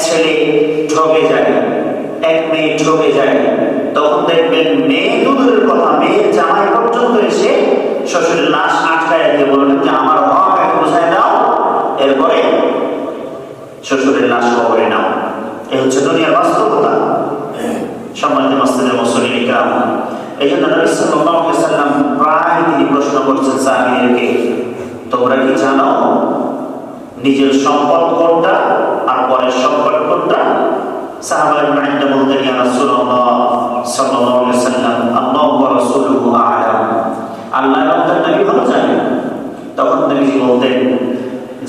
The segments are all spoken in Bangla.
ছেলে ঠকে যায়, এক মেয়ে ঠকে যায়, তখন দেখবেন মেয়ে দূরের কথা, মেয়ের জামাই পর্যন্ত এসে শ্বশুরের লাশ আটকায় দিয়ে বলবেন যে আমার হক আগে বোঝায় দাও, এরপরে শ্বশুরের লাশ কবরে নাও। এই হচ্ছে দুনিয়ার বাস্তবতা। সম্মানিত মসজিদের মুসল্লিন ইকরাম, এই জন্য নবী সাল্লাল্লাহু আলাইহি ওয়াসাল্লাম প্রায় তিনি প্রশ্ন করছেন সাহাবীদেরকে, তোমরা কি জানো নিজের সম্পদ কোনটা আর পরের সম্পদ কোনটা? সাহাবায়ে কেরাম বলতেন, ইয়া রাসূলুল্লাহ সাল্লাল্লাহু আলাইহি ওয়াসাল্লাম, আল্লাহু ওয়া রাসূলুহু আ'লাম, আল্লাহ এবং তার নবী ভালো জানেন। তখন নবী বলতেন,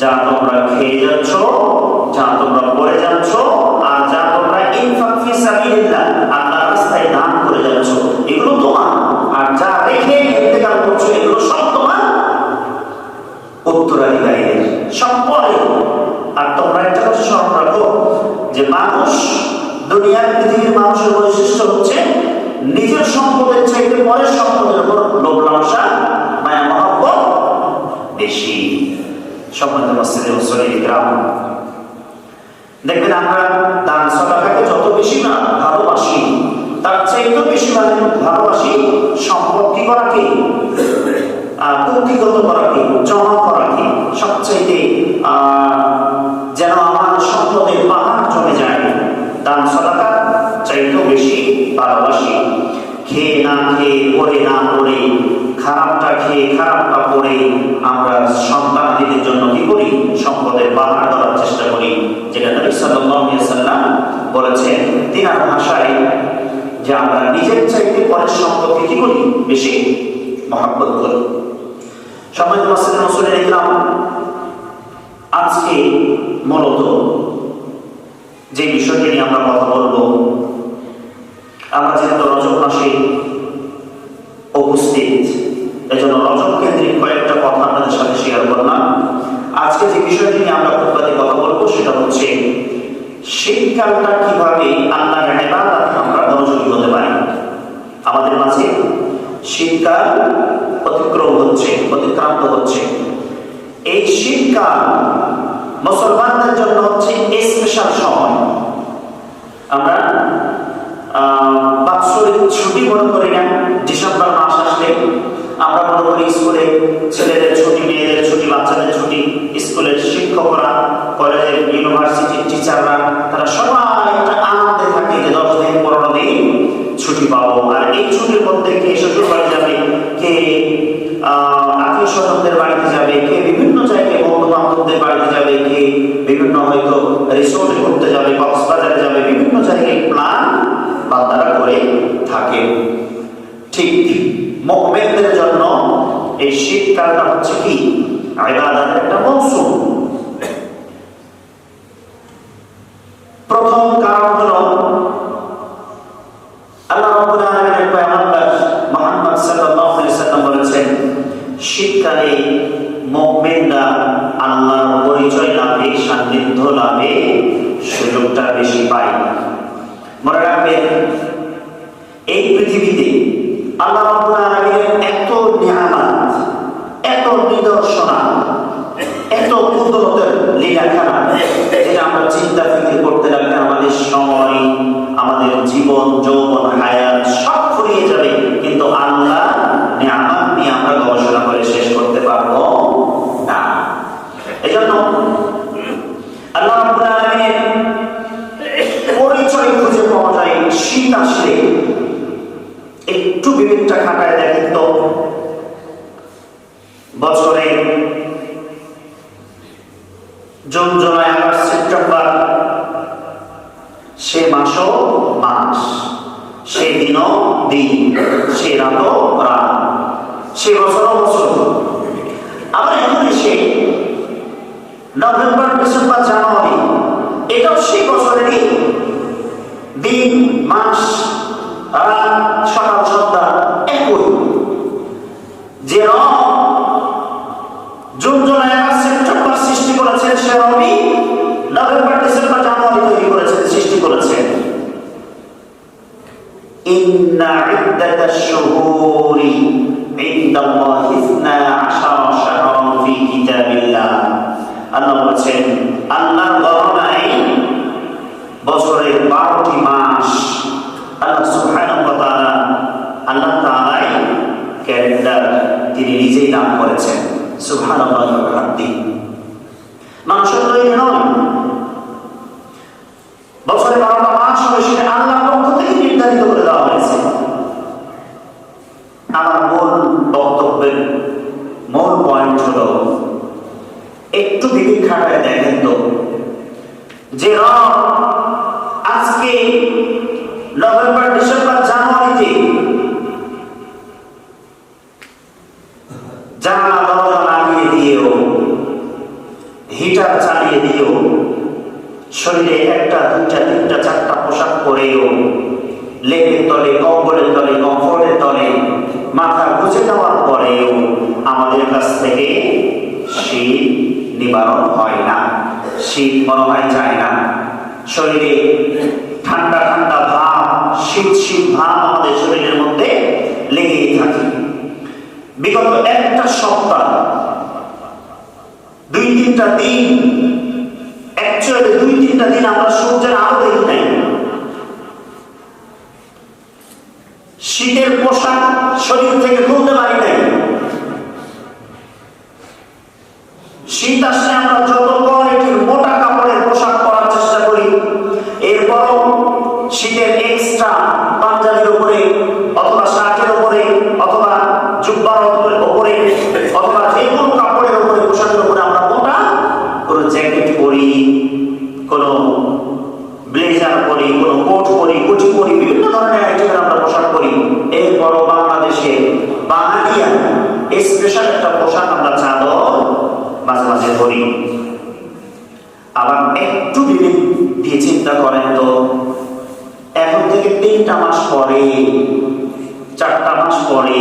যা তোমরা খেয়ে যাচ্ছ, যা তোমরা পরে যাচ্ছ, আর যা তোমরা ইনফাক ফি সাবিলিল্লাহ আল্লাহর রাস্তায় দান করে যাচ্ছ, এগুলো তোমার। আর যা রেখে ইন্তেকাল করছো, এগুলো সব তোমার উত্তরাধিকারীদের, সব পরে। আর তোমরা একটা কথা স্মরণ রাখো যে মানুষ, দুনিয়ার পৃথিবীর মানুষের বৈশিষ্ট্য হচ্ছে নিজের সম্পদের চাইতে পরের সম্পদের উপর লোভ লালসা, মায়া মহব্বত বেশি। সম্মানিত মসজিদের মুসল্লিন ইকরাম, দেখবেন আমরা দান সাদাকাকে যত বেশি না ভালোবাসি, তার চাইতেও বেশি ভালোবাসি সম্পদ কি করাকে, কুক্ষিগত করাকে, জমা করাকে। সবচাইতে যেন আমার সম্পদের পাহাড় জমে যায়, দান সাদাকা চাইতেও বেশি ভালোবাসি। খেয়ে না খেয়ে, পরে না পরে, খারাপটা খেয়ে খারাপটা পরে আমরা সন্তানদের জন্য কি করি? সম্পদের পাহাড় করার চেষ্টা করি, যেটা নবী সাল্লাল্লাহু আলাইহি ওয়াসাল্লাম বলেছেন তিনার ভাষায়, যে আমরা নিজের চাইতে পরের সম্পদকে কি করি? বেশি মহব্বত করি। সম্মানিত মসজিদের মুসল্লিন ইকরাম, আজকে মূলত যে বিষয়টি নিয়ে আমরা কথা বলবো, আমরা যেহেতু রজব মাসে উপস্থিত, এজন্য রজব কেন্দ্রিক কয়েকটা কথা আপনাদের সাথে শেয়ার করলাম। আজকে যে বিষয়টি নিয়ে আমরা খুতবাতে কথা বলবো সেটা হচ্ছে শীতকালটা কিভাবে আল্লাহর ইবাদতে আমরা মনোযোগী হতে পারি। আমাদের মাঝে শীতকাল অতিক্রান্ত হচ্ছে। এই শীতকাল মুসলমানদের জন্য হচ্ছে স্পেশাল সময়। আমরা বাৎসরিক ছুটি মনে করি না, ডিসেম্বর মাস আসলে আমরা মনে করি স্কুলে ছেলেদের ছুটি, মেয়েদের ছুটি, বাচ্চাদের ছুটি, স্কুলের শিক্ষকরা, কলেজের ইউনিভার্সিটির টিচাররা, তারা সবাই একটা আনন্দে থাকে যে 10 দিন 15 দিন ছুটি পাবো। আর এই ছুটির মধ্যে কে শ্বশুর বাড়ি যাবে, কে আত্মীয় স্বজনদের বাড়িতে যাবে, কে বিভিন্ন জায়গায় বন্ধু বান্ধবদের বাড়িতে যাবে, কে বিভিন্ন হয়তো রিসোর্টে ঘুরতে যাবে, কক্সবাজারে যাবে, বিভিন্ন জায়গায় প্ল্যান বান্দারা করে থাকে। ঠিক মুমিনদের জন্য এই শীতকালটা হচ্ছে কি? ইবাদতের একটা মৌসুম। প্রথম কারণ হলো আল্লাহ রাব্বুল আলামিনের পয়গম্বর মুহাম্মদ সাল্লাল্লাহু আলাইহি ওয়াসাল্লাম বলেছেন, শীতকালে মুমিনরা আল্লাহর পরিচয় লাভে, সান্নিধ্য লাভে সুযোগটা বেশি পায়। মনে রাখবেন, এই পৃথিবীতে আল্লাহ রাব্বুল আলামিনের এত নিয়ামত, এত নিদর্শনা, এত কুদরতের লীলাখানা, যেটা আমরা চিন্তা ফিকির করতে লাগলে আমাদের সময়, আমাদের জীবন, যৌবন, হায়াত সব ফুরিয়ে যাবে, কিন্তু আল্লাহ নিয়ামত নিয়ে আমরা গবেষণা করে শেষ করতে পারবো না। এজন্য আল্লাহ রাব্বুল আলামিনের পরিচয় খুঁজে পাওয়া যায় শীত আসলে। একটু বিবেকটা খাটায় দেখেন তো, বছরে জুন, জুলাই, আগস্ট, সেপ্টেম্বর, সে মাসও মাস, সে দিনও দিন, সে রাতও রাত, সে বছরও বছর। আবার এখন এসে নভেম্বর, ডিসেম্বর, জানুয়ারি, এটাও সেই বছরেরই দিন, মাস, রাত, সকাল, সন্ধ্যা একই। যে রং জুন, জুলাই, আগস্ট, সেপ্টেম্বর সৃষ্টি করেছেন, সে রবি নভেম্বর, ডিসেম্বর, জানুয়ারি তৈরি করেছেন, সৃষ্টি করেছেন। ইন্না ইদ্দাতাশ শুহুরি ইনদাল্লাহি 12 শাহরান ফি কিতাবিল্লাহ। আল্লাহ বলেছেন, আল্লাহর গণনায় বছরের 12টি মাস আল্লাহ সুবহানাহু ওয়া তাআলা আল্লাহ তাআলাই ক্যালেন্ডার তিনি নিজেই দান করেছেন। সুবহানাল্লাহি ওয়া বিহামদিহি। মানুষের তৈরি নয়, বছরে 12টা মাস হবে, সেটা আল্লাহর পক্ষ থেকে নির্ধারিত করে দেওয়া হয়েছে। আমার মূল বক্তব্যের মূল পয়েন্ট হলো, একটু বিবেক খাটায় দেখেন তো, যে রব আজকে নভেম্বর, ডিসেম্বর, জানুয়ারিতে জানালা দরজা লাগিয়ে দিয়েও, হিটার চালিয়ে দিয়েও, শরীরে 1টা 2টা 3টা 4টা পোশাক পরেও, লেপের তলে, কম্বলের তলে, কমফোর্টের তলে মাথা গুঁজে দেওয়ার পরেও আমাদের কাছ থেকে শীত নিবারণ হয় না, শীত মনে হয় যায় না। শরীরে ঠান্ডা ঠান্ডা ভাব, শীত শীত ভাব আমাদের শরীরের মধ্যে লেগেই থাকে। বিগত একটা সপ্তাহ, 2-3টা দিন, অ্যাকচুয়ালি 2-3টা দিন আমরা সূর্যের আলো দেখি নাই। শীতের পোশাক শরীর থেকে খুলতে পারি নাই। শীত আসলে আমরা যত কোয়ালিটির মোটা কাপড়ের পোশাক পরার চেষ্টা করি, এরপরও শীতের এক্সট্রা পাঞ্জাবির উপরে অথবা শার্টের উপরে অথবা জুব্বার উপরে অথবা যে কোনো কাপড়ের উপরে, পোশাকের উপরে আমরা মোটা কোনো জ্যাকেট পরি, কোনো ব্লেজার পরি, কোনো কোট পরি, কুচি পরি, বিভিন্ন ধরনের আইটেমের আমরা পোশাক পরি। এরপরও বাংলাদেশে বাঙালিয়া স্পেশাল একটা পোশাক আমরা চাদর মাঝে মাঝে পরি। আবার একটু বিবেক দিয়ে চিন্তা করেন তো, এখন থেকে 3টা মাস পরে, 4টা মাস পরে,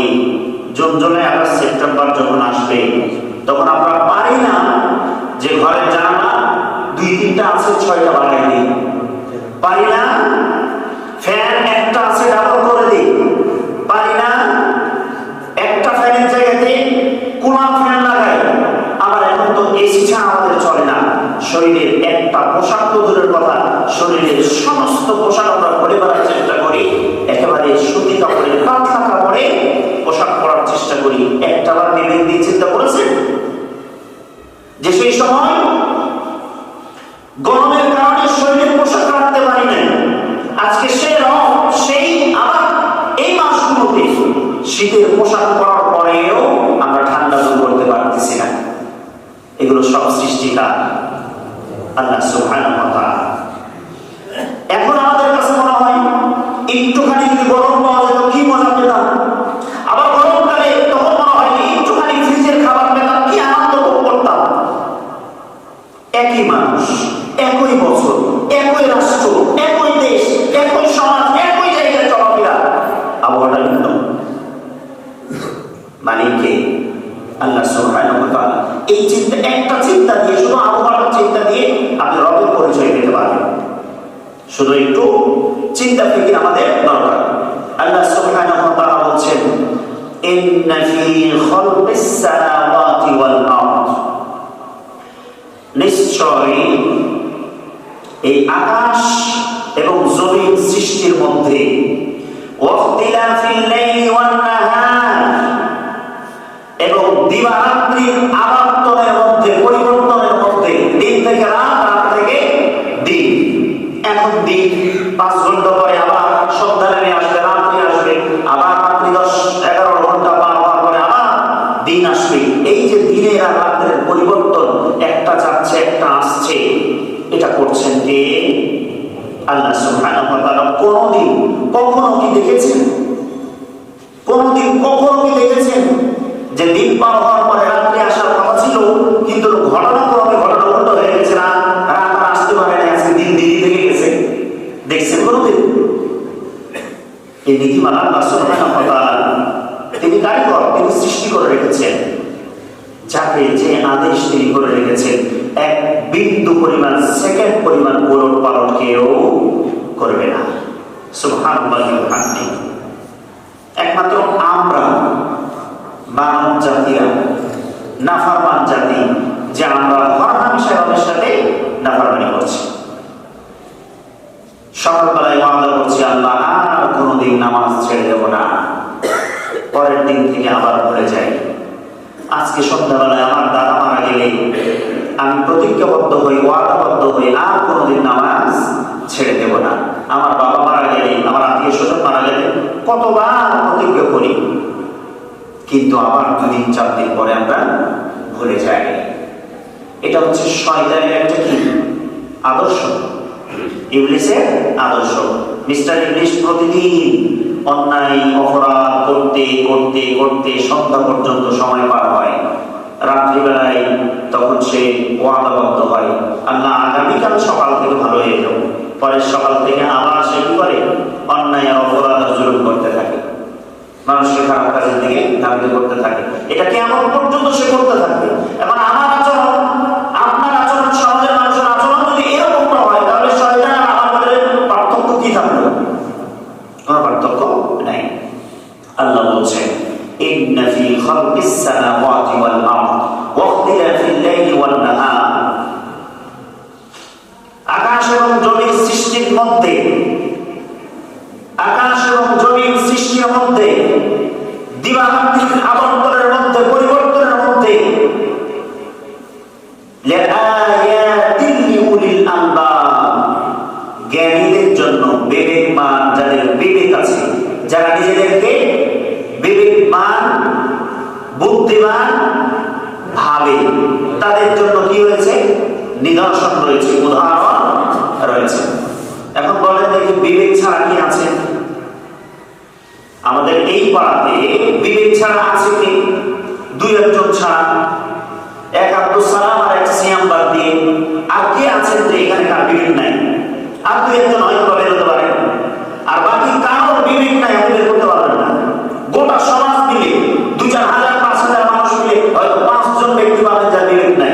জুন, জুলাই, আগস্ট, সেপ্টেম্বর যখন আসবে, তখন আমরা পারি না যে ঘরের জানালা 2-3টা আছে 6টা বাড়াই দিই, পারি না ফ্যান 1টা আছে ডাবল করে দিই, পারি না একটা ফ্যানের জায়গাতে কুলার ফ্যান লাগাই। আবার এখন তো এসি ছাড়া আমাদের চলে না। শরীরের একটা পোশাক তো দূরের কথা, শরীরের সমস্ত পোশাক আমরা পরে পরার চেষ্টা করি, একেবারে সুতি কাপড়ের পাতলা কাপড়ে পোশাক পরার চেষ্টা করি। একটাবার বিবেক দিয়ে চিন্তা করেছেন যে সেই সময় গরমের কারণে শরীরের পোশাক রাখতে পারি না, আজকে সেই আবার এই মাসগুলোতে শীতের পোশাক পরার পরেও আমরা ঠান্ডা দূর করতে পারতেছি না। এগুলো সব সৃষ্টিকার আল্লাহ সুবহানাহু ওয়া তাআলা। এখন আমাদের কাছে মনে হয় একটুখানি যদি গরম পাওয়া যেত কি মজা পেতাম, আবার গরমকালে তখন মনে হয় একটুখানি ফ্রিজের খাবার পেতাম কি আনন্দ ভোগ করতাম। একই মানুষ, একই বছর, একই রাষ্ট্র, একই দেশ, একই সমাজ, একই জায়গায় চলাফেরা, আবহাওয়াটা ভিন্ন। মালিককে আল্লাহ সুবহানাহু ওয়া তাআলা। এই চিন্তা, একটা চিন্তা দিয়ে, শুধু আবহাওয়ার চিন্তা দিয়ে আপনি রবের পরিচয় দিতে পারবেন। শুধু একটু চিন্তা ফিকির আমাদের দরকার। আল্লাহ সুবহানাহু ওয়া তাআলা বলছেন, ইন্না ফি খালকিস সামাওয়াতি ওয়াল আরদ, নিশ্চয়ই এই আকাশ এবং জমিন সৃষ্টির মধ্যে, ওয়াখতিলাফিল লাইলি ওয়ান নাহার, এবং দিবারাত্রির আবর্তনের মধ্যে, পরিবর্তনের মধ্যে, দিন থেকে রাত, রাত থেকে দিন। এখন দিন 5 ঘন্টা পরে আবার সন্ধ্যা নেমে আসবে, রাত্রি আসবে, আবার রাত্রি 10-11 ঘন্টা পার হওয়ার পরে আবার দিন আসবে। এই যে দিনের আর রাতের পরিবর্তন, একটা যাচ্ছে একটা আসছে, এটা করছেন কে? আল্লাহ সুবহানাহু ওয়া তাআলা। কোনদিন কখনো কি দেখেছেন, কোনদিন কখনো কি দেখেছেন যে দিন পার হওয়ার পরে রাত্রি আসার কথা ছিল, কিন্তু ঘটনাক্রমে ঘটনা উল্টো হয়ে গেছে, না রাত আসতে পারে না, আজকে দিন দেরি থেকে গেছে? দেখছেন কোনদিন? এই নীতিমালা আল্লাহ সুবহানাহু ওয়া তাআলা তিনি কারিগর, তিনি সৃষ্টি করে রেখেছেন। যাকে যে আদেশ তিনি করে রেখেছেন, এক বিন্দু পরিমাণ, সেকেন্ড পরিমাণ ওলট পালট কেউ করবে না। সুবহানাল্লাহি ওয়া বিহামদিহি। একমাত্র আমরা মানব জাতিরা নাফরমান জাতি, যে আমরা হরহামেশা রবের সাথে নাফরমানি করছি। হই, ওয়াদাবদ্ধ হই, আর কোনোদিন নামাজ ছেড়ে দেব না। আমার বাবা মারা গেলে, আমার আত্মীয় স্বজন মারা গেলে কতবার প্রতিজ্ঞা করি, কিন্তু আবার 2-4 দিন পরে আমরা ভুলে যাই। এটা হচ্ছে শয়তানের একটা কি আদর্শ, ইবলিসের আদর্শ। মিস্টার ইবলিস প্রতিদিন অন্যায় অপরাধ করতে করতে করতে সন্ধ্যা পর্যন্ত সময় পার হয়। রাত্রিবেলায় তখন সে ওয়াদাবদ্ধ হয়, আল্লাহ আগামীকাল সকাল থেকে ভালো হয়ে যাবো। পরের সকাল থেকে আবার সে কি করে, অন্যায় আর অপরাধ আর জুলুম করতে থাকে, মানুষকে খারাপ কাজের দিকে ধাবিত করতে থাকে। এটা কেমন পর্যন্ত সে করতে থাকবে। এখন আমার আচরণ, আপনার আচরণ, সমাজের মানুষের আচরণ যদি এরকমটা হয়, তাহলে শয়তান আর আমাদের পার্থক্য কি থাকবে? কোনো পার্থক্য নাই। আল্লাহ বলছেন, ইন্না ফি খালকিস সামাওয়াতি ওয়াল আরদ ওয়া ইখতিলাফিল লাইলি ওয়ান নাহার, আকাশ এবং জমির সৃষ্টির মধ্যে, আকাশ এবং জমির সৃষ্টির মধ্যে, দিবারাত্রির আবর্তনের মধ্যে, পরিবর্তনের মধ্যে লাআয়াতিন লিউলিল আলবাব, জ্ঞানীদের জন্য, বিবেকমান যাদের বিবেক আছে, যারা নিজেদেরকে বিবেকমান বুদ্ধিমান ভাবে, তাদের জন্য কি হয়েছে? নিদর্শন রয়েছে, উদাহরণ রয়েছে। এখন বলেন দেখি, বিবেক ছাড়া কি আছে? আমাদের এই পাড়াতে বিবেক ছাড়া আছে কি? 2-1 ছাড়া, এক আব্দুল সালাম আর এক সিয়াম বাদ দিয়ে আর কে আছেন যে এখানে কার বিবেক নাই? আর 2-1 হয়তো বেরোতে পারেন, আর বাকি কারোর বিবেক নাই, আপনি বের করতে পারবেন না। গোটা সমাজ মিলে 2-4,000-5,000 মানুষ মিলে হয়তো 5 জন ব্যক্তি পাবেন যার বিবেক নাই।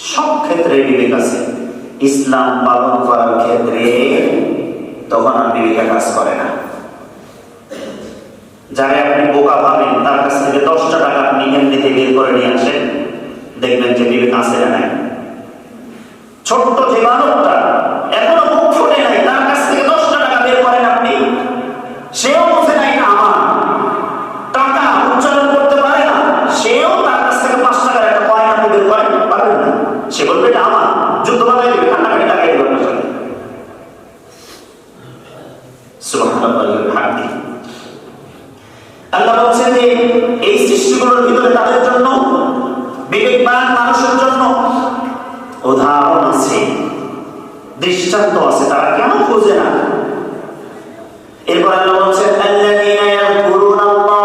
সব ক্ষেত্রে বিবেক আছে, ইসলাম পালন করার ক্ষেত্রে তখন আর বিবেকে কাজ করে না। যারা আপনি বোকা ভাবেন, তার কাছ থেকে 10টা টাকা আপনি এমনিতে বের করে নিয়ে আসেন, দেখবেন যে বিবেক আছে না নাই। ছোট্ট যে বালকটা এখনো মুখ ফুটে নাই, তার কাছ থেকে 10টা টাকা বের করেন আপনি, সেও বোঝে নাই না আমার টাকা উচ্চারণ করতে পারে না, সেও তার কাছ থেকে 5 টাকার একটা কয়েন আপনি বের করেন, পারবেন না। সে বলবে এটা আমার, যুদ্ধ বাধাই দেবে, কান্নাকাটি টাকা দেবে আপনার সাথে। সুবহানাল্লাহ। আল্লাহ বলছেন যে এই সৃষ্টিগুলোর ভিতরে তাদের জন্য, বিবেকবান মানুষের জন্য উদাহরণ আছে, দৃষ্টান্ত আছে, তারা কেন খোঁজে না? এরপর আল্লাহ বলছেন, আল্লাযীনা ইয়াযকুরুনাল্লাহ,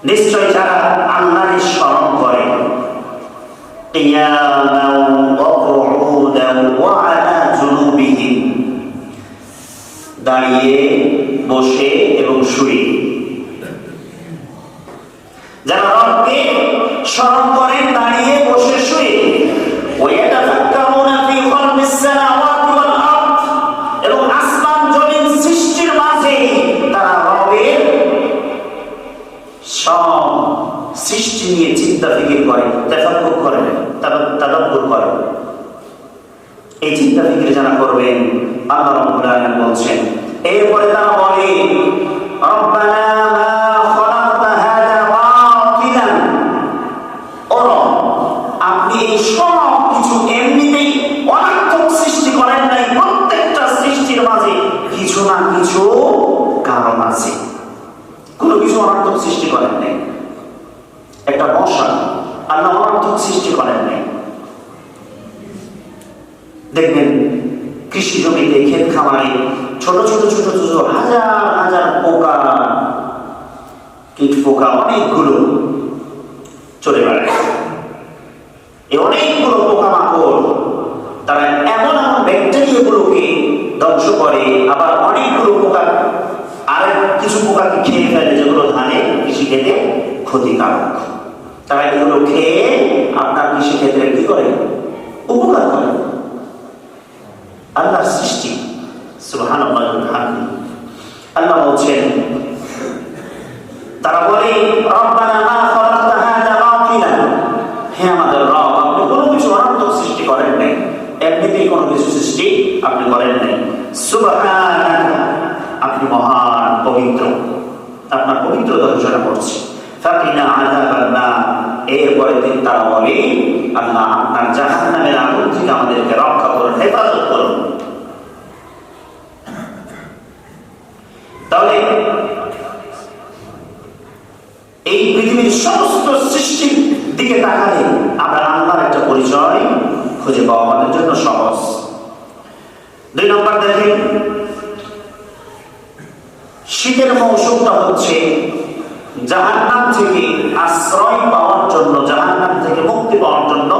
নিশ্চয় যারা আল্লাহর স্মরণ করে, কিয়ামান ওয়া কুউদান ওয়া আলা জুনুবিহিম, দাঁড়িয়ে, বসে এবং শুয়ে। যারা রবকে স্মরণ করেন দাঁড়িয়ে, বসে, শুয়ে, ওয়ায়াতাফাক্কারুনা ফি খালকিস সামাওয়াতি ওয়াল আরদ, এবং আসমান জমিন সৃষ্টির মাঝে তারা রবের সব সৃষ্টি নিয়ে চিন্তা ফিকির করে, তাফাক্কুর করে, তাদাব্বুর করে। এই চিন্তা ফিকির যারা করবেন, আল্লাহ রাব্বুল আলামিন বলছেন, এরপরে তারা বলে, রব্বানা মা খালাকতা হাযা বাতিলান, ও রব, আপনি এই সব কিছু এমনিতেই অনর্থক সৃষ্টি করেন নাই, প্রত্যেকটা সৃষ্টির মাঝে কিছু না কিছু কারণ আছে, কোনো কিছু অনর্থক সৃষ্টি করেন নাই। একটা মশা আল্লাহ অনর্থক সৃষ্টি করেন নাই। দেখবেন কৃষি জমিতে, ক্ষেত খামারে ছোট ছোট ছোট ছোট হাজার হাজার পোকা, কীট পোকা অনেকগুলো চলে বেড়ায়। এই অনেকগুলো পোকা মাকড় তারা এমন এমন ব্যাকটেরিয়া গুলোকে ধ্বংস করে, আবার অনেকগুলো পোকা আর কিছু পোকাকে খেয়ে ফেলে, যেগুলো ধানে কৃষি ক্ষেত্রে ক্ষতিকারক। তারা এগুলো খেয়ে আপনার কৃষি ক্ষেত্রে কি করে? উপকার করে। আল্লাহর সৃষ্টি, সুবহানাল্লাহ। আল্লাহ বলছেন, তারা বলে, রব্বানা মা খালাকতা হাযা বাতিলান, হে আমাদের রব, আপনি কোনো কিছু অনর্থক সৃষ্টি করেন নাই, এমনিতেই কোনো কিছু সৃষ্টি আপনি করেন নাই। সুবহানাকা, আপনি মহান, পবিত্র, আপনার পবিত্রতা ঘোষণা করছি। ফাকিনা আযাবান নার, এরপরে তারা বলে, আল্লাহ আপনার জাহান্নামের আগুন থেকে আমাদেরকে রক্ষা করুন, হেফাজত করুন। তাহলে এই পৃথিবীর সমস্ত সৃষ্টির দিকে তাকালে আমরা আল্লাহর একটা পরিচয় খুঁজে পাওয়া আমাদের জন্য সহজ। 2 নম্বর দেখেন, শীতের মৌসুমটা হচ্ছে জাহান্নাম থেকে আশ্রয় পাওয়ার জন্য, জাহান্নাম থেকে মুক্তি পাওয়ার জন্য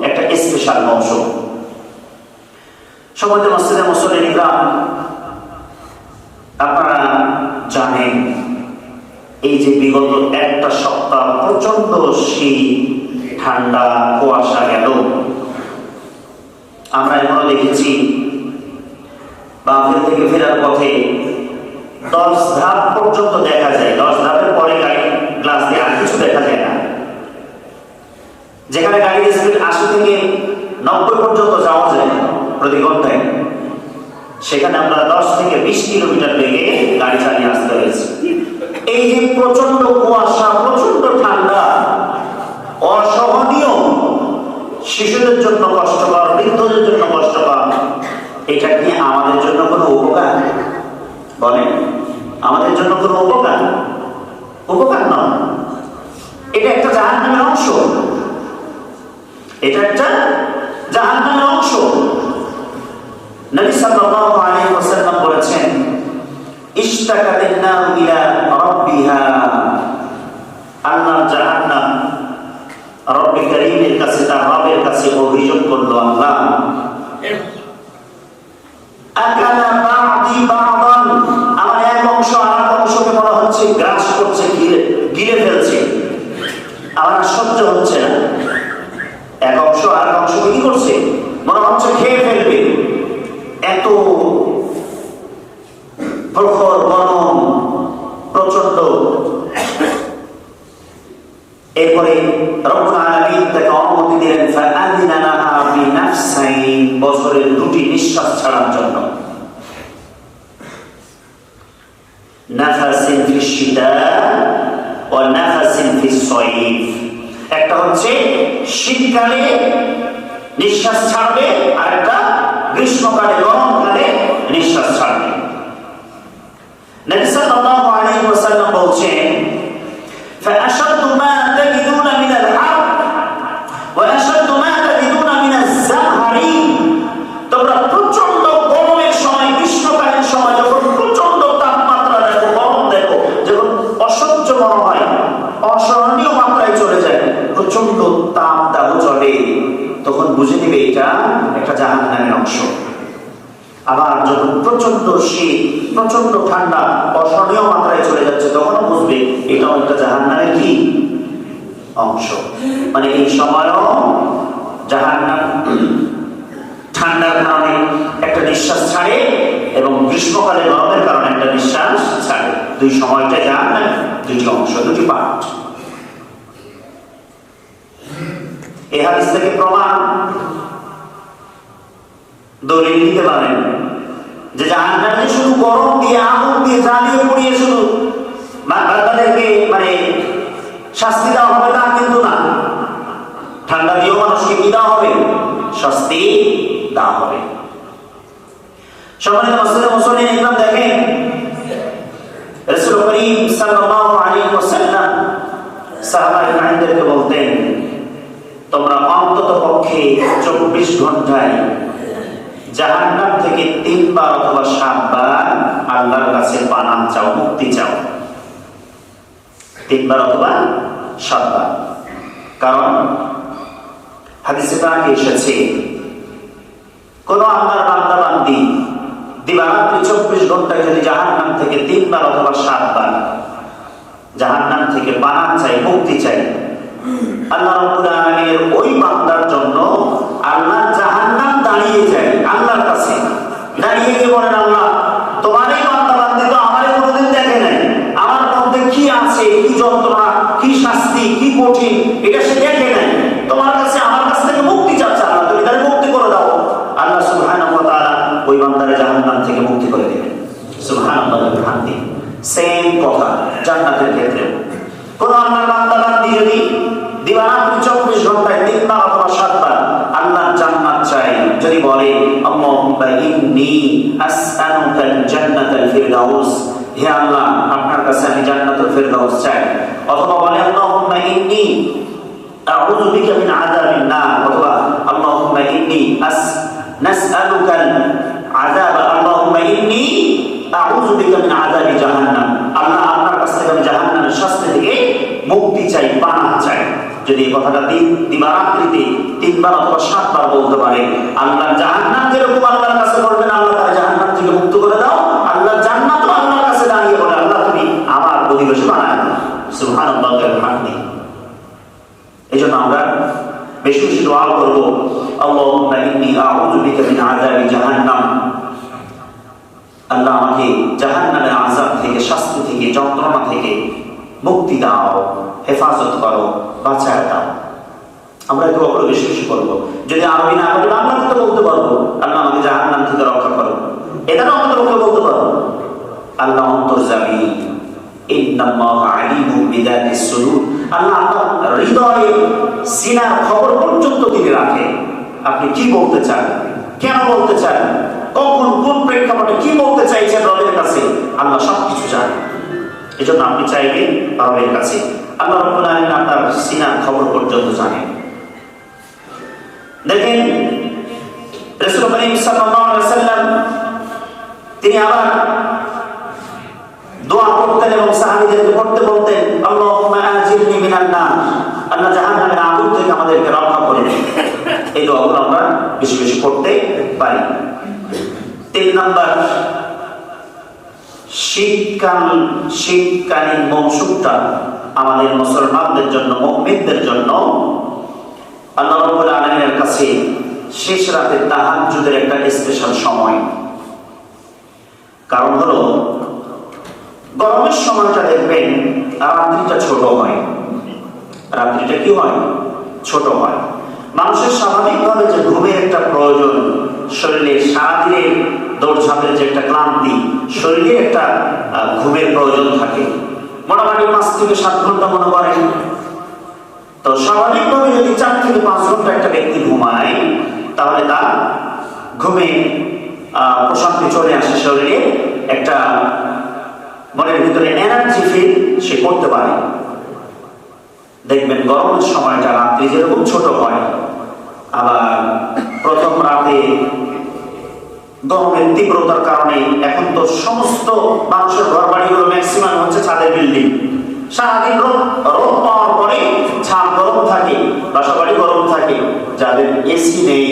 একটা স্পেশাল মৌসুম। সমাজে মসজিদে মুসল্লিরা আপনারা জানেন, এই যে বিগত একটা সপ্তাহ প্রচন্ড শীত, ঠান্ডা, কুয়াশা গেল, আমরা এখনো দেখেছি বাফের থেকে ফেরার পথে 10 ধাপ পর্যন্ত দেখা যায়, 10 ধাপের পরে গাড়ি গ্লাস দিয়ে আর কিছু দেখা যায় না। যেখানে গাড়ির স্পিড 80 থেকে 90 পর্যন্ত যাওয়া যায় প্রতি ঘন্টায়, সেখানে আমরা 10 থেকে 20 কিলোমিটার বেগে গাড়ি চালিয়ে আসতে হয়েছে। এই যে প্রচন্ড কুয়াশা, প্রচন্ড ঠান্ডা, অসহনীয়, শিশুদের জন্য কষ্টকর, বৃদ্ধদের জন্য কষ্টকর, এটা কি আমাদের জন্য কোনো উপকার? বলেন, আমাদের জন্য কোনো উপকার? উপকার নয়, এটা একটা জাহান্নামের অংশ, এটা একটা জাহান্নামের অংশ। নবী সাল্লাল্লাহু আলাইহি ওয়াসাল্লাম বলেছেন, ইশতাকাতিন নারু ইলা রাব্বিহা, আল্লাহর জাহান্নাম রব্বে কারীমের কাছে, তার রবের কাছে অভিযোগ করলো, আল্লাহ আকালা বা'দি বা'দান, আমার এক অংশ আর এক অংশকে মনে হচ্ছে গ্রাস করছে, গিলে ফেলছে, আমার সহ্য হচ্ছে না। এক অংশ আর এক অংশকে কি করছে? মনে হচ্ছে খেয়ে ফেলবে। এত প্রখর গরম, প্রচন্ড। এরপরে রব্বুল আলামিন তাকে অনুমতি দিলেন, ফাআযিনা লাহা বিনাফসাইন, বছরের 2টি নিঃশ্বাস ছাড়ার জন্য। নাফাসিন ফিশ শিতা ওয়া নাফাসিন ফিস সাইফ, একটা হচ্ছে শীতকালে নিঃশ্বাস ছাড়বে, আর একটা গ্রীষ্মকালে, গরমকালে নিঃশ্বাস ছাড়বে। নবী সাল্লাল্লাহু আলাইহি ওয়াসাল্লাম বলছেন, فأشد ما تجدون من الحر وأشد ما تجدون من الزمهرير, তোমরা প্রচন্ড গরমের সময়, গ্রীষ্মকালীন সময় যখন প্রচন্ড তাপমাত্রা দেখো, গরম দেখো, যখন অসহ্য মনে হয়, অসহনীয় মাত্রায় চলে যায়, প্রচন্ড তাপ দাহ চলে, তখন বুঝে নিবে এটা একটা জাহান্নামের অংশ। আবার যখন প্রচন্ড শীত, প্রচন্ড ঠান্ডা, অসহনীয় মাত্রায় চলে যাচ্ছে, তখনও বুঝবে এটাও একটা জাহান্নামের কি অংশ। মানে এই সময়ও জাহান্নাম ঠান্ডার কারণে একটা নিঃশ্বাস ছাড়ে, এবং গ্রীষ্মকালে গরমের কারণে একটা নিঃশ্বাস ছাড়ে। 2 সময়টা জাহান্নাম, 2টি অংশ, 2টি পার্ট। এই হাদিস থেকে প্রমাণ, দলিল দিতে পারেন যে জাহান্নামে শুধু গরম দিয়ে, আগুন দিয়ে জ্বালিয়ে পুড়িয়ে শুধু বান্দাদেরকে মানে শাস্তি দেওয়া হবে তা কিন্তু না। ঠান্ডা দিয়েও মানুষকে কি দেওয়া হবে? শাস্তি দেওয়া হবে। সম্মানিত মুসলিম ইকরাম, দেখেন রাসূল করিম সাল্লাল্লাহু আলাইহি ওয়াসাল্লাম সাহাবায়ে-কেরামদেরকে বলতেন, তোমরা অন্তত পক্ষে 24 ঘন্টায় জাহান্নাম থেকে 3 বার অথবা 7 বার আল্লাহর কাছে পানাহ চাও, মুক্তি চাও। 3 বার অথবা 7 বার। কারণ হাদিসে পাকে এসেছে, কোন আল্লাহর বান্দা বান্দি দিবারাত্রি 24 ঘন্টায় যদি জাহান্নাম থেকে 3 বার অথবা 7 বার জাহান্নাম থেকে পানাহ চাই, মুক্তি চাই, আল্লাহ রাব্বুল আলামিনের ওই বান্দার জন্য আল্লাহ জাহান্নাম দাঁড়িয়ে যায় আল্লাহর কাছে। দাঁড়িয়ে গিয়ে বলেন, আল্লাহ তোমার এই বান্দা বান্দি তো আমারে কোনোদিন দেখে নাই, আমার মধ্যে কি আছে, কি যন্ত্রণা, কি শাস্তি, কি কঠিন, এটা সে দেখে নাই, তোমার কাছে আমার কাছ থেকে মুক্তি চাচ্ছে, আল্লাহ তুমি তাকে মুক্তি করে দাও। আল্লাহ সুবহানাহু ওয়া তাআলা ওই বান্দারে জাহান্নাম থেকে মুক্তি করে দিবেন। সুবহানাল্লাহি ওয়া বিহামদিহি। সেম কথা জান্নাতের ক্ষেত্রে। কোন আল্লাহর বান্দা বান্দি যদি দিবারাত ইন্নী আসআলুকাল জান্নাতাল ফিরদাউস, হে আল্লাহ আপনার কাছে আমি জান্নাতুল ফিরদাউস চাই। অথবা বলে আল্লাহুম্মা ইন্নী আউযু বিকা মিন আযাবিন নার, অথবা আল্লাহুম্মা ইন্নী নাসআলুকাল আযাব, আল্লাহুম্মা ইন্নী আউযু বিকা মিন আযাবি জাহান্নাম, আল্লাহ আপনার কাছ থেকে আমি জাহান্নামের শাস্তি থেকে মুক্তি চাই, পানাহ চাই। যদি এই কথাটা দিবারাত্রিতে 3 বার অথবা 7 বার বলতে পারে, আল্লাহ জাহান্নাম যেরকম আল্লাহর কাছে বলবেন আল্লাহ তার জাহান্নাম থেকে মুক্ত করে দাও, আল্লাহ জান্নাতও আল্লাহর কাছে দাঁড়িয়ে বলে আল্লাহ তুমি আমার অধিবাসী বানায় দাও। সুবহানাল্লাহ ওয়া বিহামদিহি। এজন্য আমরা বেশি বেশি দোয়া করব, আল্লাহুম্মা ইন্নী আউযু বিকা মিন আযাবি জাহান্নাম, আল্লাহ আমাকে জাহান্নামের আযাব থেকে, শাস্তি থেকে, যন্ত্রণা থেকে মুক্তি দাও, হেফাজত করো, বাঁচায় দাও। আমরা এই দোয়াগুলো বেশি বেশি করবো। যদি আরবি না পারি বাংলাতে তো বলতে পারবো, আল্লাহ আমাকে জাহান্নাম থেকে রক্ষা করো। এটাও আমাদের মুখে বলতে পারবো, আল্লাহ অন্তর্যামী, ইন্নাল্লাহা আলিমুম বিযাতিস সুদূর, আল্লাহ আপনার হৃদয়ে সিনার খবর পর্যন্ত তিনি রাখেন। আপনি কি বলতে চান, কেন বলতে চান, কখন কোন প্রেক্ষাপটে কি বলতে চাইছেন রবের কাছে আল্লাহ সবকিছু জানেন। এজন্য আপনি চাইবেন রবের কাছে, আল্লাহ রাব্বুল আলামিন আপনার সিনার খবর পর্যন্ত জানেন। দেখেন রাসূল করিম সাল্লাল্লাহু আলাইহি ওয়াসাল্লাম তিনি আবার দোয়া করতেন এবং সাহাবীদেরকে পড়তে বলতেন, আল্লাহুম্মা আজিরনি মিনান নার, আল্লাহ জাহান্নামের আগুন থেকে আমাদেরকে রক্ষা করুন। এই দোয়াগুলো আমরা বেশি বেশি পড়তে পারি। 3 নাম্বার, শীতকালীন মৌসুমটা আমাদের মুসলমানদের জন্য, মুমিনদের জন্য আল্লাহ রাব্বুল আলামিনের কাছে শেষ রাতে তাহাজ্জুদের একটা স্পেশাল সময়। কারণ হলো গরমের সময়টা দেখবেন রাত্রিটা ছোট হয়, রাত্রিটা কি হয়, ছোট হয়। মানুষের স্বাভাবিকভাবে যে ঘুমের একটা প্রয়োজন, শরীরে সারাদিনের দৌড়ঝাঁপের যে একটা ক্লান্তি, শরীরে একটা ঘুমের প্রয়োজন থাকে, মোটামুটি 5 থেকে 7 ঘন্টা মনে করেন। তো স্বাভাবিকভাবে যদি 4 থেকে 5 ঘন্টা একটা ব্যক্তি ঘুমায়, তাহলে তার ঘুমে প্রশান্তি চলে আসে, শরীরে একটা মনের ভিতরে এনার্জি ফিল সে করতে পারে। দেখবেন গরমের সময়টা রাত্রি যেরকম ছোট হয়, আবার প্রথম রাতে গরমের তীব্রতার কারণে এখন তো সমস্ত মানুষের ঘর বাড়িগুলো ম্যাক্সিমাম হচ্ছে ছাদের বিল্ডিং। সারাদিন রোদ পাওয়ার পরে ছাদ গরম থাকে, বাসা বাড়ি গরম থাকে। যাদের এসি নেই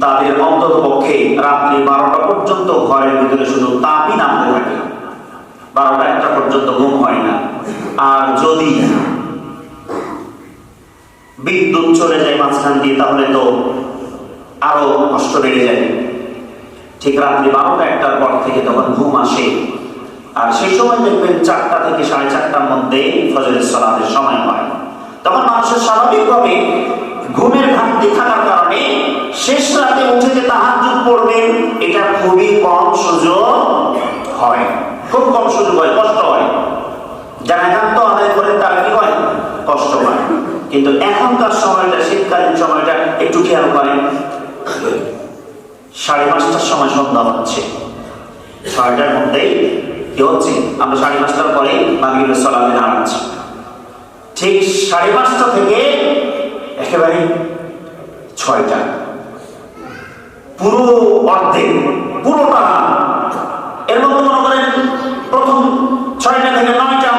তাদের অন্তত পক্ষে রাত্রি 12টা পর্যন্ত ঘরের ভিতরে শুধু তাপই নামতে থাকে, 12টা-1টা পর্যন্ত ঘুম হয় না। আর যদি বিদ্যুৎ চলে যায় মাঝখান দিয়ে, তাহলে তো আরো কষ্ট বেড়ে যায়। ঠিক রাত্রি 12টা-1টার পর থেকে তখন ঘুম আসে, আর সেই সময় দেখবেন 4টা থেকে 4:30টার মধ্যে ফজরের সালাতের সময় হয়। তখন মানুষের স্বাভাবিকভাবে ঘুমের ঘাটতি থাকার কারণে শেষ রাতে উঠে যে তাহাজ্জুদ পড়বেন, এটা খুবই কম সুযোগ হয়, খুব কম সুযোগ হয়, কষ্ট হয়। যারা একান্ত আদায় করেন তারা কি হয়, কষ্ট হয়। কিন্তু এখনকার সময়টা, শীতকালীন সময়টা একটু খেয়াল করেন, 5:30টার সময় সন্ধ্যা হচ্ছে, 6টার মধ্যেই কি হচ্ছে, আমরা 5:30টার পরে মাগরিবের সালাতে দাঁড়াচ্ছি। ঠিক 5:30টা থেকে একেবারে 6টা, পুরো অর্ধেক, পুরোটা। এর মধ্যে মনে করেন প্রথম 6টা থেকে 9টা,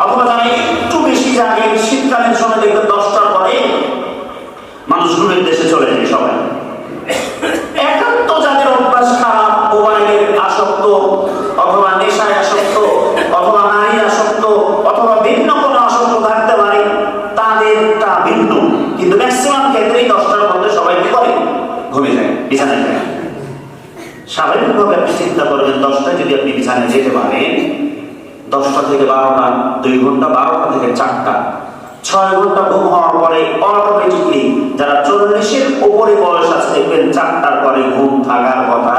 অথবা যারা একটু বেশি জাগে শীতকালীন সময় দেখবেন 10টার পরে মানুষ ঘুমের দেশে চলে যায় সবাই। একান্ত যাদের অভ্যাস খারাপ, মোবাইলের আসক্ত, অথবা নেশায় আসক্ত, অথবা নারী আসক্ত, অথবা ভিন্ন কোনো আসক্ত থাকতে পারে, তাদেরটা ভিন্ন। কিন্তু ম্যাক্সিমাম ক্ষেত্রেই 10টার মধ্যে সবাই কি করে, ঘুমে যায়, বিছানায় যায়। স্বাভাবিকভাবে আপনি চিন্তা করবেন, 10টায় যদি আপনি বিছানায় যেতে পারেন, 10টা থেকে 12টা, 2 ঘন্টা, 12টা থেকে 4টা, 6 ঘন্টা ঘুম হওয়ার পরে অটোমেটিকলি যারা 40-এর উপরে বয়স আছে দেখবেন 4টার পরে ঘুম থাকার কথা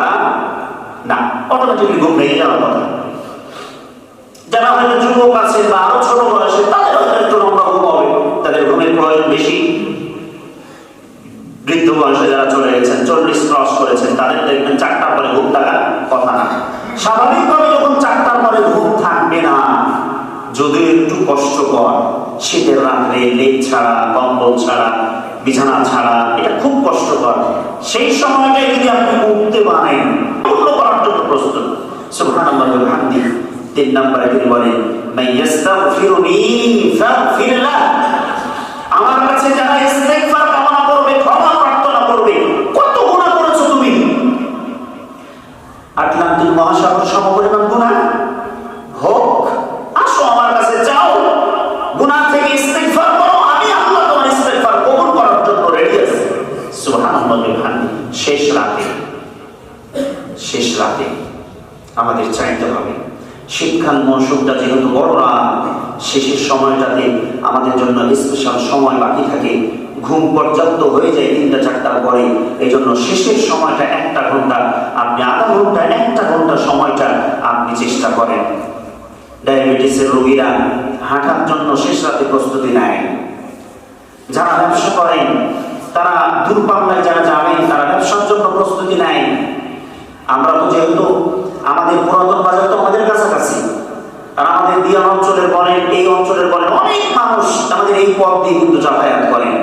না, অটোমেটিকলি ঘুম ভেঙে যাওয়ার কথা। যারা হয়তো যুবক আছে বা আরো ছোট বয়সে, তাদের হয়তো একটু লম্বা ঘুম হবে, তাদের ঘুমের প্রয়োজন বেশি। বৃদ্ধ বয়সে যারা চলে গেছেন, 40 ক্রস করেছেন, তাদের দেখবেন 4টার পরে কথা না। স্বাভাবিকভাবে যখন 4টার পরে ঘুম থাকবে না, যদিও একটু কষ্টকর, শীতের রাত্রে লেপ ছাড়া, কম্বল ছাড়া, বিছানা ছাড়া, এটা খুব কষ্টকর। সেই সময়টাই যদি আপনি উঠতে পারেন, পূর্ণ করার জন্য প্রস্তুত। সুবহানাল্লাহি ওয়া বিহামদিহি। 3 নম্বরে তিনি বলেন, মাইয়াস্তাগফিরুনি ফাগফির লাহ। আমার কাছে যারা ইস্তেগফার কামনা করবে, ক্ষমা প্রার্থনা করবে, কত গুনাহ করেছো তুমি? আটলান্টিক মহাসাগর সমপরিমাণ গুনাহ হোক, আসো আমার কাছে যাও, গুনাহ থেকে ইস্তেগফার করো, আমি আল্লাহ তোমার ইস্তেগফার কবুল করার জন্য রেডি আছি। সুবহানাল্লাহি ওয়া বিহামদিহি। শেষ রাতে আমাদের চাইতে হবে, শীতকাল মৌসুমটা যেহেতু বড় রাত, শেষের সময়টাতে আমাদের জন্য স্পেশাল সময় বাকি থাকে, ঘুম পর্যাপ্ত হয়ে যায় 3টা-4টার পরে। এই জন্য শেষের সময়টা 1টা ঘন্টা, আপনি আধা ঘন্টা 1টা ঘন্টা সময়টা আপনি চেষ্টা করেন। ডায়াবেটিসের রোগীরা হাঁটার জন্য শেষ রাতে প্রস্তুতি নেয়। যারা ব্যবসা করেন, তারা দূরপাল্লায় যারা যাবেন, তারা ব্যবসার জন্য প্রস্তুতি নেয়। আমরা তো যেহেতু আমাদের পুরাতন বাজার তো আমাদের কাছাকাছি, আর আমাদের দিয়ান অঞ্চলের বলেন, এই অঞ্চলের বলেন, অনেক মানুষ আমাদের এই পথ দিয়ে কিন্তু যাতায়াত করেন।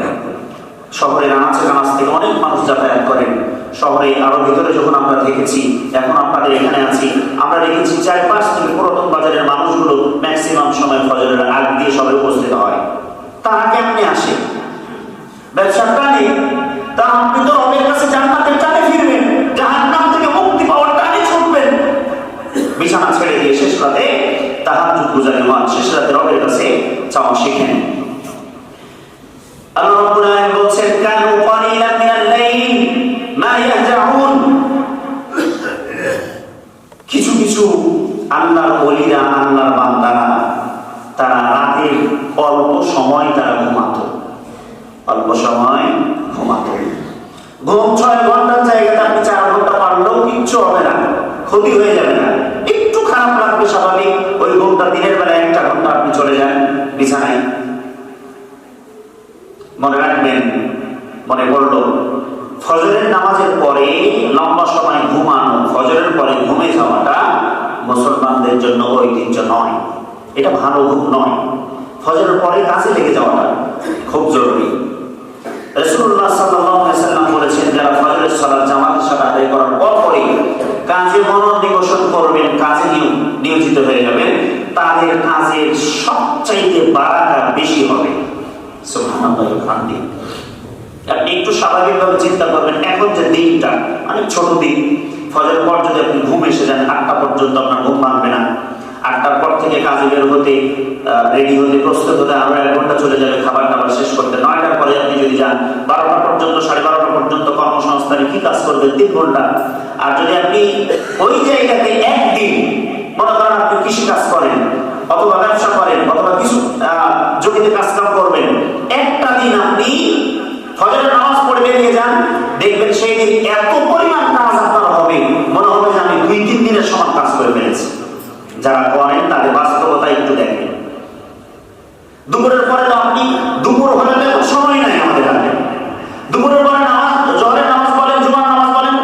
শহরের আনাচে কানাচ থেকে অনেক মানুষ যাতায়াত করেন। শহরে আরো ভিতরে যখন আমরা দেখেছি, এখন আপনাদের এখানে আছি, আমরা দেখেছি 4-5 থেকে পুরাতন বাজারের মানুষগুলো ম্যাক্সিমাম সময় ফজরের আগ দিয়ে সবাই উপস্থিত হয়। তারা কেমনে আসে? ব্যবসার টানে। তা আপনি তো রবের কাছে জান্নাতের টানে ফিরবেন, জাহান্নাম থেকে মুক্তি পাওয়ার টানে ছুটবেন। বিছানা ছেড়ে দিয়ে শেষ রাতে তাহাজ্জুদ গুজারি হন, শেষ রাতে রবের কাছে চাওয়া শিখেন। আল্লাহ রাব্বুল আলামিন বলেন, কানু কালিলান মিনাল লাইল মা ইয়াহজাউন। কিছু কিছু আল্লাহর ওলিরা, আল্লাহর বান্দারা, তারা রাতের অল্প সময় তারা ঘুমাতো, অল্প সময় ঘুমাতো। ঘুম 6 ঘন্টার জায়গাতে আপনি 4 ঘন্টা পারলেও কিচ্ছু হবে না, ক্ষতি হয়ে যাবে না। একটু খারাপ লাগবে স্বাভাবিক, ওই ঘুমটা দিনের বেলা 1টা ঘন্টা আপনি চলে যান বিছানায়। মনে রাখবেন, মনে পড়লো, ফজরের নামাজের পরে লম্বা সময় ঘুমানো, ফজরের পরে ঘুমে যাওয়াটা মুসলমানদের জন্য ঐতিহ্য নয়, এটা ভালো ঘুম নয়। ফজরের পরে কাজে লেগে যাওয়াটা খুব জরুরি। রাসূলুল্লাহ সাল্লাল্লাহু আলাইহি ওয়াসাল্লাম বলেছেন, যারা ফজরের সালাত জামাতের সাথে আদায় করার পরে কাজে মনোনিবেশন করবেন, কাজে নিয়োজিত হয়ে যাবেন, তাদের কাজের সবচাইতে বারাকা বেশি হবে। সুবহানাল্লাহি ওয়া বিহামদিহি। আপনি একটু স্বাভাবিকভাবে চিন্তা করবেন, এখন যে দিনটা অনেক ছোট দিন, ফজরের পর যদি আপনি ঘুম এসে যান, 8টা পর্যন্ত আপনার ঘুম ভাঙবে না। 8টার পর থেকে কাজে বের হতে, রেডি হতে, প্রস্তুত হতে আরো 1 ঘন্টা চলে যাবে, খাবার দাবার শেষ করতে। 9টার পরে আপনি যদি যান, 12টা পর্যন্ত, 12:30টা পর্যন্ত কর্মসংস্থানে কি কাজ করবেন? 3 ঘন্টা। আর যদি আপনি ওই জায়গাতে একদিন, মনে করেন আপনি কৃষি কাজ করেন, অথবা ব্যবসা করেন, অথবা কিছু জমিতে কাজ কাম করবেন, একটা দিন আপনি ফজরের নামাজ পড়ে বেরিয়ে যান, দেখবেন সেই দিন এত পরিমাণ কাজ আপনার হবে, মনে হবে যে আমি 2-3 দিনের সমান কাজ করে ফেলেছি। যারা করেন তাদের বাস্তবতা একটু দেখেন। দুপুরের পরে তো আপনি, দুপুর হলে তো সময় নাই আমাদের হাতে। দুপুরের পরে নামাজ, জোহরের নামাজ বলেন, জুমার নামাজ বলেন,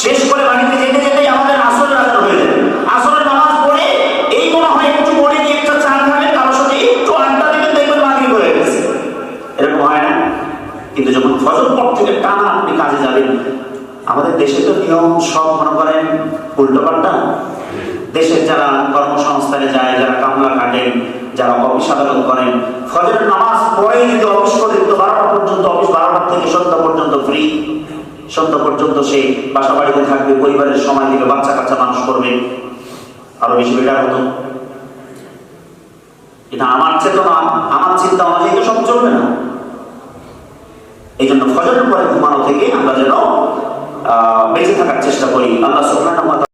শেষ করে বাড়িতে যেতে যেতেই আমাদের আসরের আজান হয়ে যাবে। আসরের নামাজ পড়ে এই মনে হয় একটু পড়ে গিয়ে একটা চা খাবেন, কারোর সাথে একটু আড্ডা দিবেন, দেখবেন মাগরিব হয়ে গেছে। এরকম হয় না? কিন্তু যখন ফজর পর থেকে টানা আপনি কাজে যাবেন, আমাদের দেশে তো নিয়ম সব মনে করেন উল্টোপাল্টা। দেশের যারা কর্মসংস্থানে যায়, যারা কামলা কাটেন, যারা অফিস আদালত করেন, ফজরের নামাজ পড়ে যদি অফিস করে দিত, 12টা পর্যন্ত অফিস, 12টা থেকে সন্ধ্যা পর্যন্ত ফ্রি। সন্ধ্যা পর্যন্ত সে বাসা বাড়িতে থাকবে, পরিবারের সময় দিবে, বাচ্চা কাচ্চা মানুষ করবে, আরো বেশি বেটার হতো। এটা আমার চেতনা, আমার চিন্তা অনুযায়ী তো সব চলবে না। এই জন্য ফজরের পরে ঘুমানো থেকে আমরা যেন বেঁচে থাকার চেষ্টা করি। আল্লাহ সুবহানাহু ওয়া তাআলা